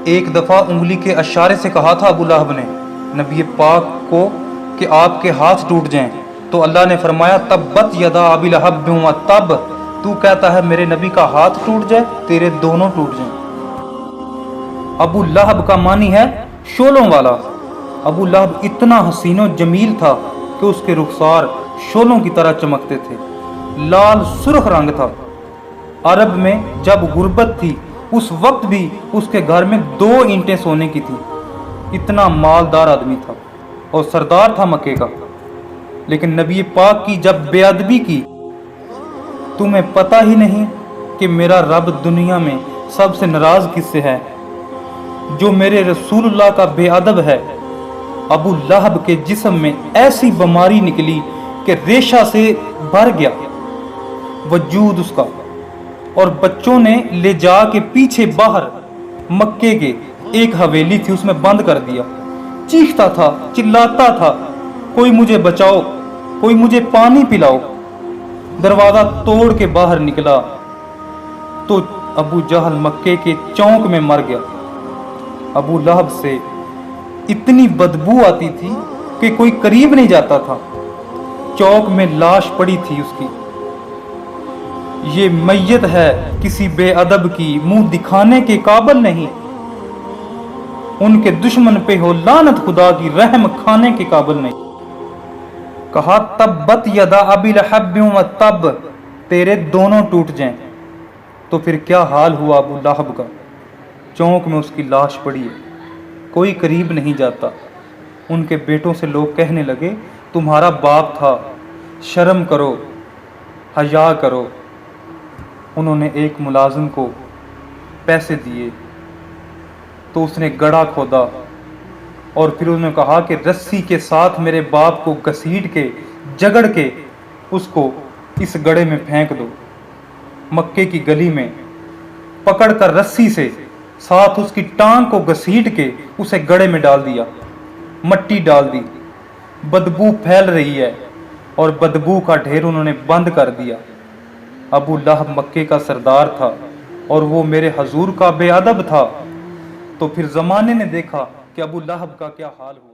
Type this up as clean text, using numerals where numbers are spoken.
ایک دفعہ انگلی کے اشارے سے کہا تھا ابو لہب نے نبی پاک کو کہ آپ کے ہاتھ ٹوٹ جائیں، تو اللہ نے فرمایا تبت یدا ابی لہب وتب، تو کہتا ہے میرے نبی کا ہاتھ ٹوٹ جائے، تیرے دونوں ٹوٹ جائیں۔ ابو لہب کا معنی ہے شولوں والا۔ ابو لہب اتنا حسین و جمیل تھا کہ اس کے رخسار شولوں کی طرح چمکتے تھے، لال سرخ رنگ تھا۔ عرب میں جب غربت تھی اس وقت بھی اس کے گھر میں 2 اینٹیں سونے کی تھی۔ اتنا مالدار آدمی تھا اور سردار تھا مکے کا۔ لیکن نبی پاک کی جب بے ادبی کی، تمہیں پتہ ہی نہیں کہ میرا رب دنیا میں سب سے ناراض کس سے ہے؟ جو میرے رسول اللہ کا بے ادب ہے۔ ابو لہب کے جسم میں ایسی بیماری نکلی کہ ریشہ سے بھر گیا وجود اس کا، اور بچوں نے لے جا کے پیچھے باہر مکے کے ایک حویلی تھی اس میں بند کر دیا۔ چیختا تھا، چلاتا تھا، کوئی مجھے بچاؤ، کوئی مجھے پانی پلاؤ۔ دروازہ توڑ کے باہر نکلا تو ابو جہل مکے کے چونک میں مر گیا۔ ابو لہب سے اتنی بدبو آتی تھی کہ کوئی قریب نہیں جاتا تھا۔ چوک میں لاش پڑی تھی اس کی۔ یہ میت ہے کسی بے ادب کی، منہ دکھانے کے قابل نہیں۔ ان کے دشمن پہ ہو لعنت، خدا کی رحم کھانے کے قابل نہیں۔ کہا تبت یدا ابی لہب وتب، تیرے دونوں ٹوٹ جائیں۔ تو پھر کیا حال ہوا ابو لہب کا؟ چونک میں اس کی لاش پڑی ہے، کوئی قریب نہیں جاتا۔ ان کے بیٹوں سے لوگ کہنے لگے تمہارا باپ تھا، شرم کرو، حیا کرو۔ انہوں نے ایک ملازم کو پیسے دیے تو اس نے گڑھا کھودا، اور پھر انہوں نے کہا کہ رسی کے ساتھ میرے باپ کو گھسیٹ کے جگڑ کے اس کو اس گڑھے میں پھینک دو۔ مکے کی گلی میں پکڑ کر رسی سے ساتھ اس کی ٹانگ کو گھسیٹ کے اسے گڑھے میں ڈال دیا، مٹی ڈال دی۔ بدبو پھیل رہی ہے اور بدبو کا ڈھیر انہوں نے بند کر دیا۔ ابو لہب مکے کا سردار تھا اور وہ میرے حضور کا بے ادب تھا۔ تو پھر زمانے نے دیکھا کہ ابو لہب کا کیا حال ہوا۔